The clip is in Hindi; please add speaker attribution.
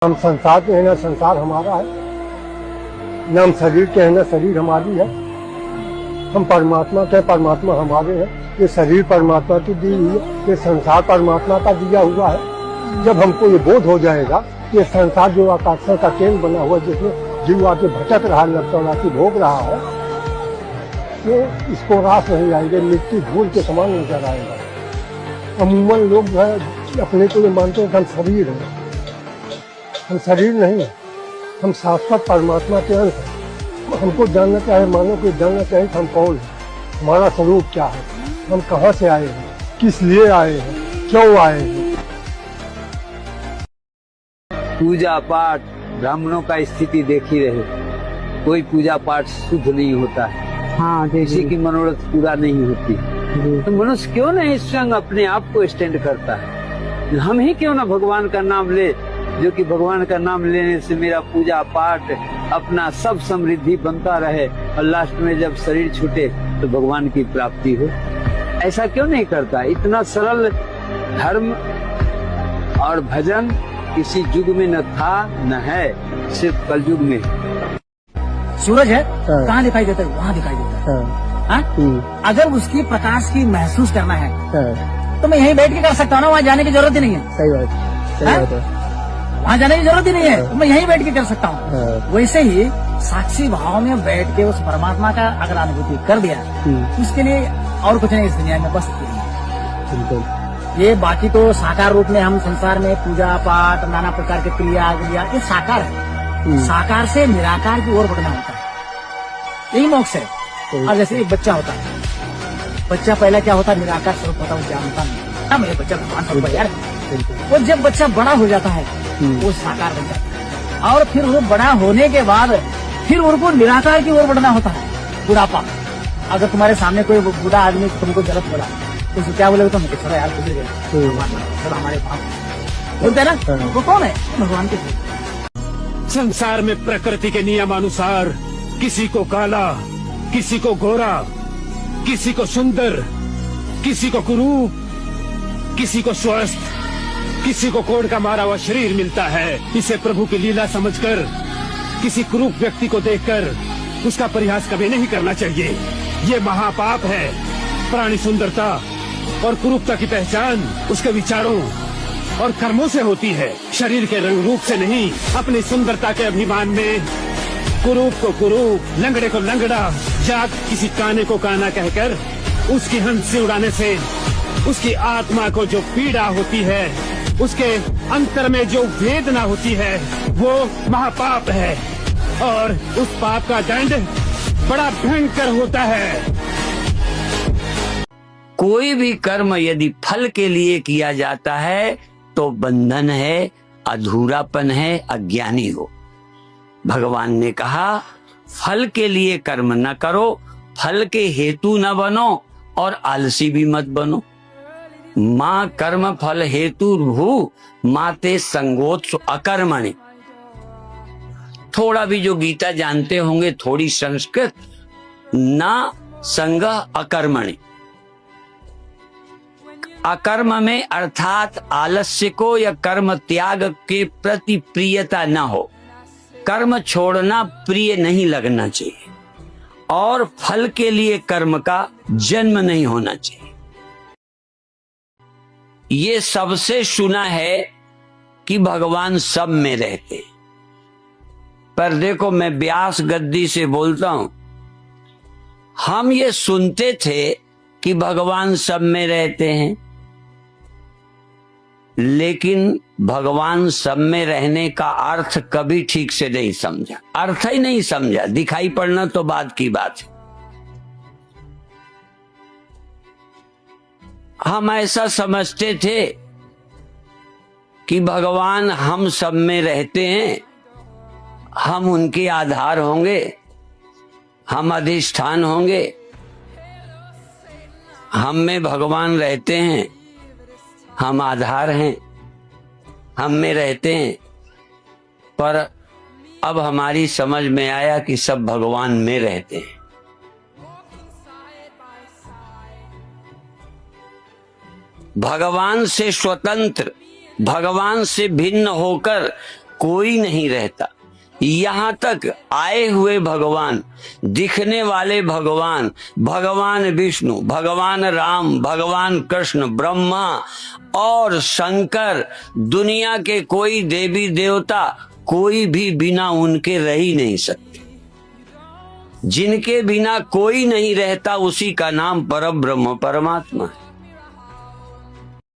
Speaker 1: हम संसार के हैं ना संसार हमारा है, न हम शरीर के हैं ना शरीर हमारी है। हम परमात्मा के, परमात्मा हमारे हैं। ये शरीर परमात्मा की दी हुई है, ये संसार परमात्मा का दिया हुआ है। जब हमको ये बोध हो जाएगा ये संसार जो आकर्षण का केंद्र बना हुआ है, जिसमें जीव आके भटक रहा है, नफ्स भोग रहा है, वो इसको रास नहीं आएंगे, मिट्टी धूल के समान नजर आएगा। अमूमन लोग जो है अपने को ये मानते हैं कि हम शरीर हैं। हम शरीर नहीं है, हम शाश्वत परमात्मा के अंश हैं। हमको जानना चाहिए, मानो को जानना चाहिए कि हम कौन हैं, हमारा स्वरूप क्या है, हम कहाँ से आए हैं, किस लिए आए हैं, क्यों आए हैं।
Speaker 2: पूजा पाठ ब्राह्मणों का स्थिति देखी रहे, कोई पूजा पाठ शुद्ध नहीं होता है। हाँ, किसी की मनोरथ पूरा नहीं होती, तो मनुष्य क्यों नहीं स्वयं अपने आप को स्टैंड करता है। हम ही क्यों ना भगवान का नाम ले, जो कि भगवान का नाम लेने से मेरा पूजा पाठ अपना सब समृद्धि बनता रहे और लास्ट में जब शरीर छूटे तो भगवान की प्राप्ति हो। ऐसा क्यों नहीं करता। इतना सरल धर्म और भजन किसी युग में न था न है, सिर्फ कलयुग में।
Speaker 3: सूरज है कहाँ दिखाई देता है, वहाँ दिखाई देता है। अगर उसकी प्रकाश की महसूस करना है तो मैं यहीं बैठ के कर सकता हूँ ना, वहाँ जाने की जरूरत ही नहीं है।
Speaker 1: सही बात है।
Speaker 3: वहाँ जाने की जरूरत ही नहीं है, तो मैं यहीं बैठ के कर सकता हूँ। वैसे ही साक्षी भाव में बैठ के उस परमात्मा का अगर अनुभूति कर दिया, उसके लिए और कुछ नहीं इस दुनिया में, बस ये बाकी तो साकार रूप में हम संसार में पूजा पाठ नाना प्रकार के क्रिया ये साकार है। साकार से निराकार की ओर बढ़ना होता है, यही मोक्ष है। और जैसे एक बच्चा होता है, बच्चा पहले क्या होता है, निराकार स्वरूप होता है, जानता नहीं मेरे बच्चा भगवान स्वरूप है यार। वो जब बच्चा बड़ा हो जाता है वो साकार बन जाता है, और फिर वो बड़ा होने के बाद फिर उनको निराकार की ओर बढ़ना होता है। बुढ़ापा, अगर तुम्हारे सामने कोई बूढ़ा आदमी तुमको जरूरत पड़ा तो क्या बोले, तो मुझे छोड़ा यार, गुजर गए हमारे पास बोलते ना, वो कौन है, भगवान के।
Speaker 4: संसार में प्रकृति के नियमानुसार किसी को काला, किसी को गोरा, किसी को सुंदर, किसी को कुरूप, किसी को स्वस्थ, किसी को कोढ़ का मारा हुआ शरीर मिलता है। इसे प्रभु की लीला समझकर किसी कुरूप व्यक्ति को देखकर उसका परिहास कभी नहीं करना चाहिए। ये महापाप है। प्राणी सुंदरता और कुरूपता की पहचान उसके विचारों और कर्मों से होती है, शरीर के रंग रूप से नहीं। अपनी सुंदरता के अभिमान में कुरूप को कुरूप, लंगड़े को लंगड़ा, जात किसी काने को काना कहकर उसकी हंसी उड़ाने से उसकी आत्मा को जो पीड़ा होती है, उसके अंतर में जो वेदना होती है, वो महापाप है। और उस पाप का दंड बड़ा भयंकर होता है।
Speaker 2: कोई भी कर्म यदि फल के लिए किया जाता है तो बंधन है, अधूरापन है, अज्ञानी हो। भगवान ने कहा फल के लिए कर्म न करो, फल के हेतु न बनो और आलसी भी मत बनो। माँ कर्म फल हेतु भू माते संगोत्सु अकर्मणि। थोड़ा भी जो गीता जानते होंगे, थोड़ी संस्कृत, ना संग अकर्मणि। अकर्म में अर्थात आलस्य को या कर्म त्याग के प्रति प्रियता न हो। कर्म छोड़ना प्रिय नहीं लगना चाहिए और फल के लिए कर्म का जन्म नहीं होना चाहिए। ये सबसे सुना है कि भगवान सब में रहते हैं, पर देखो मैं व्यास गद्दी से बोलता हूं, हम ये सुनते थे कि भगवान सब में रहते हैं, लेकिन भगवान सब में रहने का अर्थ कभी ठीक से नहीं समझा, अर्थ ही नहीं समझा। दिखाई पड़ना तो बात की बात है। हम ऐसा समझते थे कि भगवान हम सब में रहते हैं, हम उनके आधार होंगे, हम अधिष्ठान होंगे, हम में भगवान रहते हैं, हम आधार हैं, हम में रहते हैं। पर अब हमारी समझ में आया कि सब भगवान में रहते हैं। भगवान से स्वतंत्र, भगवान से भिन्न होकर
Speaker 5: कोई नहीं रहता। यहाँ तक आए हुए भगवान, दिखने वाले भगवान, भगवान विष्णु, भगवान राम, भगवान कृष्ण, ब्रह्मा और शंकर, दुनिया के कोई देवी देवता, कोई भी बिना उनके रह ही नहीं सकते। जिनके बिना कोई नहीं रहता उसी का नाम परब्रह्म परमात्मा है।